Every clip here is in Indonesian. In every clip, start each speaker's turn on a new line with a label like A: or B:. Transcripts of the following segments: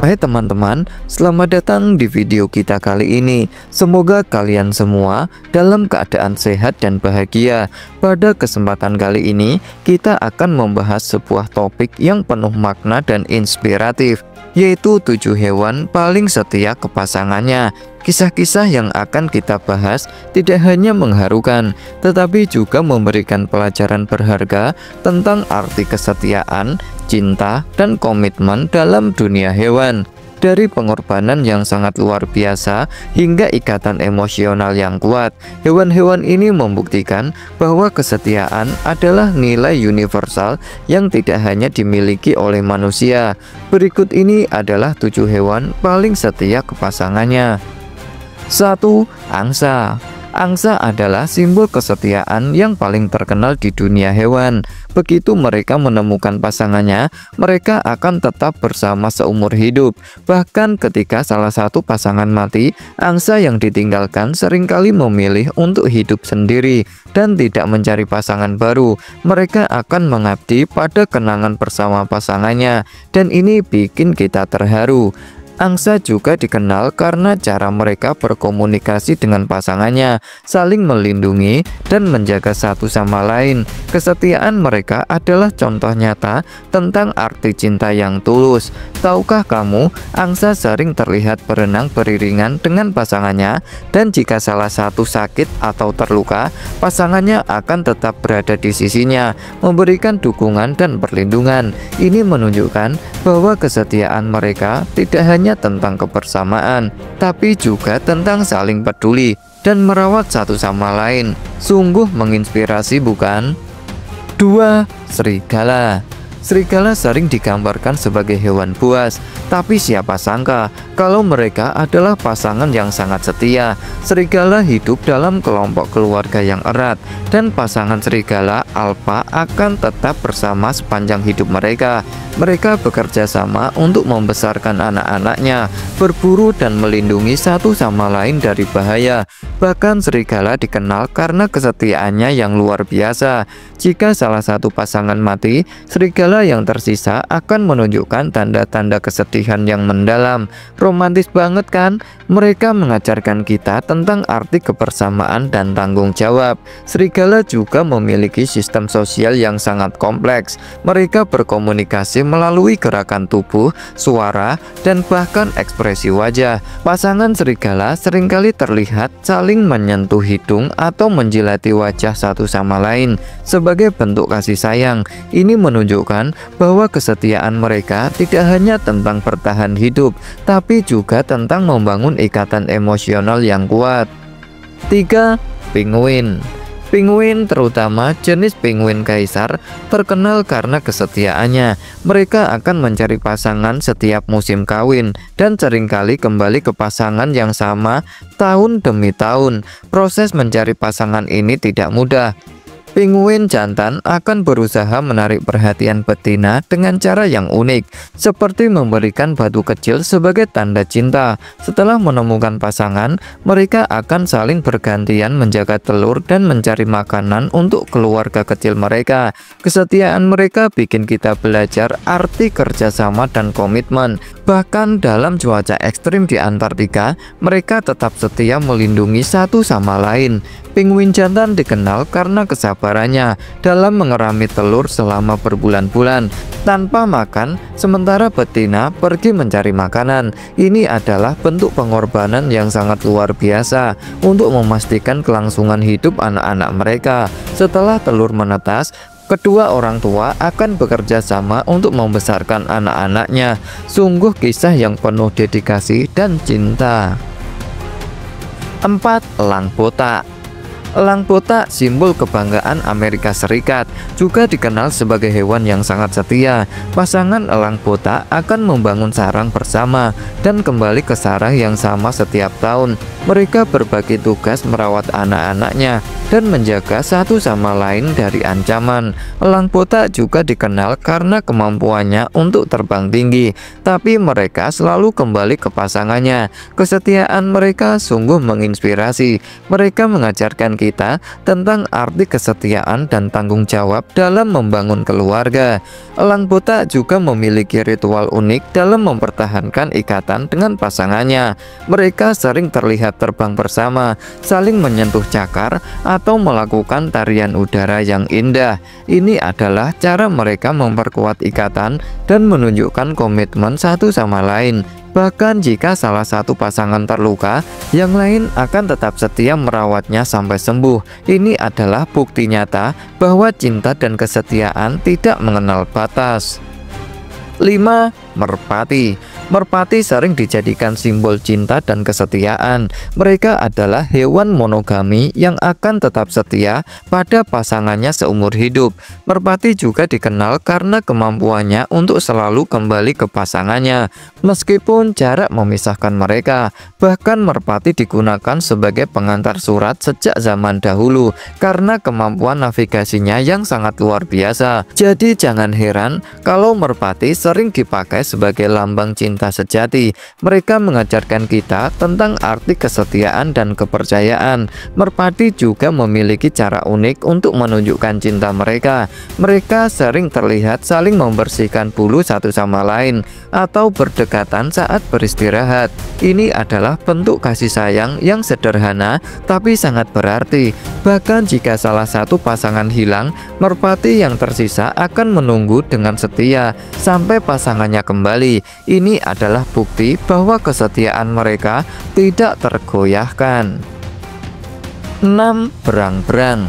A: Hai teman-teman, selamat datang di video kita kali ini. Semoga kalian semua dalam keadaan sehat dan bahagia. Pada kesempatan kali ini, kita akan membahas sebuah topik yang penuh makna dan inspiratif, yaitu 7 hewan paling setia ke pasangannya. Kisah-kisah yang akan kita bahas tidak hanya mengharukan, tetapi juga memberikan pelajaran berharga tentang arti kesetiaan, cinta, dan komitmen dalam dunia hewan. Dari pengorbanan yang sangat luar biasa hingga ikatan emosional yang kuat, hewan-hewan ini membuktikan bahwa kesetiaan adalah nilai universal yang tidak hanya dimiliki oleh manusia. Berikut ini adalah 7 hewan paling setia ke pasangannya. 1. Angsa. Angsa adalah simbol kesetiaan yang paling terkenal di dunia hewan. Begitu mereka menemukan pasangannya, mereka akan tetap bersama seumur hidup. Bahkan ketika salah satu pasangan mati, angsa yang ditinggalkan seringkali memilih untuk hidup sendiri dan tidak mencari pasangan baru. Mereka akan mengabdi pada kenangan bersama pasangannya, dan ini bikin kita terharu. Angsa juga dikenal karena cara mereka berkomunikasi dengan pasangannya, saling melindungi dan menjaga satu sama lain. Kesetiaan mereka adalah contoh nyata tentang arti cinta yang tulus. Tahukah kamu, angsa sering terlihat berenang beriringan dengan pasangannya, dan jika salah satu sakit atau terluka, pasangannya akan tetap berada di sisinya, memberikan dukungan dan perlindungan. Ini menunjukkan bahwa kesetiaan mereka tidak hanya tentang kebersamaan, tapi juga tentang saling peduli dan merawat satu sama lain. Sungguh menginspirasi, bukan? 2. Serigala. Serigala sering digambarkan sebagai hewan buas, tapi siapa sangka kalau mereka adalah pasangan yang sangat setia. Serigala hidup dalam kelompok keluarga yang erat, dan pasangan serigala alfa akan tetap bersama sepanjang hidup mereka. Mereka bekerja sama untuk membesarkan anak-anaknya, berburu dan melindungi satu sama lain dari bahaya. Bahkan serigala dikenal karena kesetiaannya yang luar biasa. Jika salah satu pasangan mati, serigala yang tersisa akan menunjukkan tanda-tanda kesedihan yang mendalam. Romantis banget kan? Mereka mengajarkan kita tentang arti kebersamaan dan tanggung jawab. Serigala juga memiliki sistem sosial yang sangat kompleks. Mereka berkomunikasi melalui gerakan tubuh, suara, dan bahkan ekspresi wajah. Pasangan serigala seringkali terlihat saling menyentuh hidung atau menjilati wajah satu sama lain sebagai bentuk kasih sayang. Ini menunjukkan bahwa kesetiaan mereka tidak hanya tentang bertahan hidup, tapi juga tentang membangun ikatan emosional yang kuat. 3. Penguin. Penguin, terutama jenis penguin kaisar, terkenal karena kesetiaannya. Mereka akan mencari pasangan setiap musim kawin dan seringkali kembali ke pasangan yang sama tahun demi tahun. Proses mencari pasangan ini tidak mudah. Penguin jantan akan berusaha menarik perhatian betina dengan cara yang unik, seperti memberikan batu kecil sebagai tanda cinta. Setelah menemukan pasangan, mereka akan saling bergantian menjaga telur dan mencari makanan untuk keluarga kecil mereka. Kesetiaan mereka bikin kita belajar arti kerjasama dan komitmen. Bahkan dalam cuaca ekstrim di Antartika, mereka tetap setia melindungi satu sama lain. Penguin jantan dikenal karena kesabarannya dalam mengerami telur selama berbulan-bulan tanpa makan, sementara betina pergi mencari makanan. Ini adalah bentuk pengorbanan yang sangat luar biasa untuk memastikan kelangsungan hidup anak-anak mereka. Setelah telur menetas, kedua orang tua akan bekerja sama untuk membesarkan anak-anaknya. Sungguh kisah yang penuh dedikasi dan cinta. 4. Elang botak. Elang botak, simbol kebanggaan Amerika Serikat, juga dikenal sebagai hewan yang sangat setia. Pasangan elang botak akan membangun sarang bersama dan kembali ke sarang yang sama setiap tahun. Mereka berbagi tugas merawat anak-anaknya dan menjaga satu sama lain dari ancaman. Elang botak juga dikenal karena kemampuannya untuk terbang tinggi, tapi mereka selalu kembali ke pasangannya. Kesetiaan mereka sungguh menginspirasi. Mereka mengajarkan kita tentang arti kesetiaan dan tanggung jawab dalam membangun keluarga. Elang botak juga memiliki ritual unik dalam mempertahankan ikatan dengan pasangannya. Mereka sering terlihat terbang bersama, saling menyentuh cakar, atau melakukan tarian udara yang indah. Ini adalah cara mereka memperkuat ikatan dan menunjukkan komitmen satu sama lain. Bahkan jika salah satu pasangan terluka, yang lain akan tetap setia merawatnya sampai sembuh. Ini adalah bukti nyata bahwa cinta dan kesetiaan tidak mengenal batas. 5. Merpati. Merpati sering dijadikan simbol cinta dan kesetiaan. Mereka adalah hewan monogami yang akan tetap setia pada pasangannya seumur hidup. Merpati juga dikenal karena kemampuannya untuk selalu kembali ke pasangannya, meskipun jarak memisahkan mereka. Bahkan merpati digunakan sebagai pengantar surat sejak zaman dahulu karena kemampuan navigasinya yang sangat luar biasa. Jadi jangan heran kalau merpati sering dipakai sebagai lambang cinta sejati. Mereka mengajarkan kita tentang arti kesetiaan dan kepercayaan. Merpati juga memiliki cara unik untuk menunjukkan cinta mereka. Mereka sering terlihat saling membersihkan bulu satu sama lain atau berdekatan saat beristirahat. Ini adalah bentuk kasih sayang yang sederhana tapi sangat berarti. Bahkan jika salah satu pasangan hilang, merpati yang tersisa akan menunggu dengan setia sampai pasangannya kembali. Ini adalah bukti bahwa kesetiaan mereka tidak tergoyahkan. 6. Berang-berang.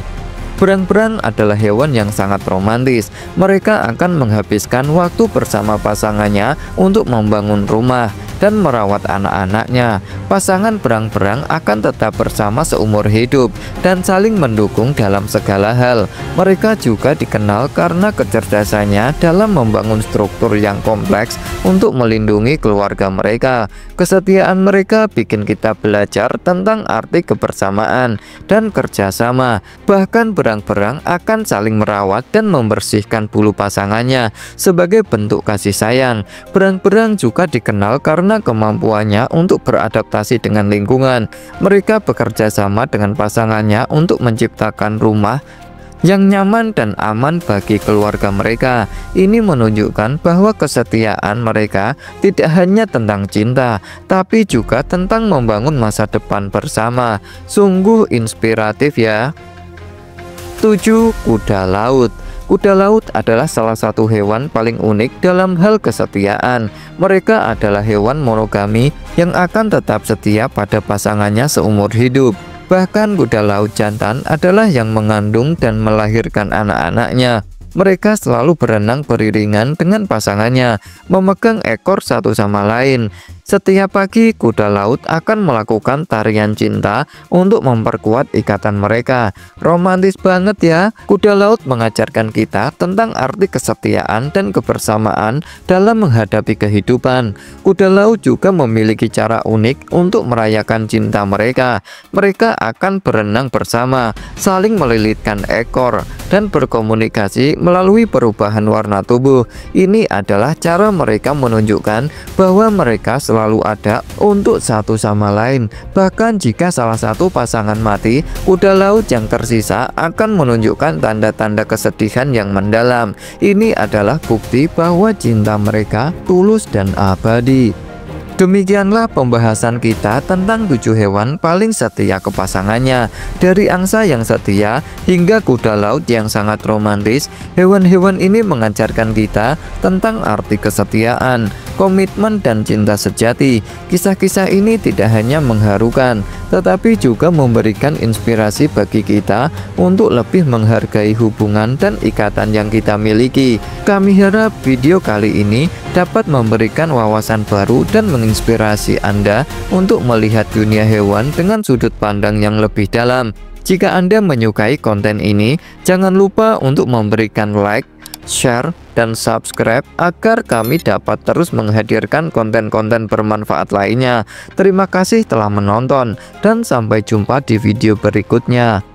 A: Berang-berang adalah hewan yang sangat romantis. Mereka akan menghabiskan waktu bersama pasangannya untuk membangun rumah dan merawat anak-anaknya. Pasangan berang-berang akan tetap bersama seumur hidup dan saling mendukung dalam segala hal. Mereka juga dikenal karena kecerdasannya dalam membangun struktur yang kompleks untuk melindungi keluarga mereka. Kesetiaan mereka bikin kita belajar tentang arti kebersamaan dan kerjasama. Bahkan berang-berang akan saling merawat dan membersihkan bulu pasangannya sebagai bentuk kasih sayang. Berang-berang juga dikenal karena kemampuannya untuk beradaptasi dengan lingkungan. Mereka bekerja sama dengan pasangannya untuk menciptakan rumah yang nyaman dan aman bagi keluarga mereka. Ini menunjukkan bahwa kesetiaan mereka tidak hanya tentang cinta, tapi juga tentang membangun masa depan bersama. Sungguh inspiratif ya. 7. Kuda laut. Kuda laut adalah salah satu hewan paling unik dalam hal kesetiaan. Mereka adalah hewan monogami yang akan tetap setia pada pasangannya seumur hidup. Bahkan kuda laut jantan adalah yang mengandung dan melahirkan anak-anaknya. Mereka selalu berenang beriringan dengan pasangannya, memegang ekor satu sama lain. Setiap pagi, kuda laut akan melakukan tarian cinta untuk memperkuat ikatan mereka. Romantis banget ya. Kuda laut mengajarkan kita tentang arti kesetiaan dan kebersamaan dalam menghadapi kehidupan. Kuda laut juga memiliki cara unik untuk merayakan cinta mereka. Mereka akan berenang bersama, saling melilitkan ekor, dan berkomunikasi melalui perubahan warna tubuh. Ini adalah cara mereka menunjukkan bahwa mereka selalu ada untuk satu sama lain. Bahkan jika salah satu pasangan mati, kuda laut yang tersisa akan menunjukkan tanda-tanda kesedihan yang mendalam. Ini adalah bukti bahwa cinta mereka tulus dan abadi. Demikianlah pembahasan kita tentang 7 hewan paling setia ke pasangannya. Dari angsa yang setia hingga kuda laut yang sangat romantis, hewan-hewan ini mengajarkan kita tentang arti kesetiaan, komitmen, dan cinta sejati. Kisah-kisah ini tidak hanya mengharukan, tetapi juga memberikan inspirasi bagi kita untuk lebih menghargai hubungan dan ikatan yang kita miliki. Kami harap video kali ini dapat memberikan wawasan baru dan menginspirasi Anda untuk melihat dunia hewan dengan sudut pandang yang lebih dalam. Jika Anda menyukai konten ini, jangan lupa untuk memberikan like, share, dan subscribe agar kami dapat terus menghadirkan konten-konten bermanfaat lainnya. Terima kasih telah menonton dan sampai jumpa di video berikutnya.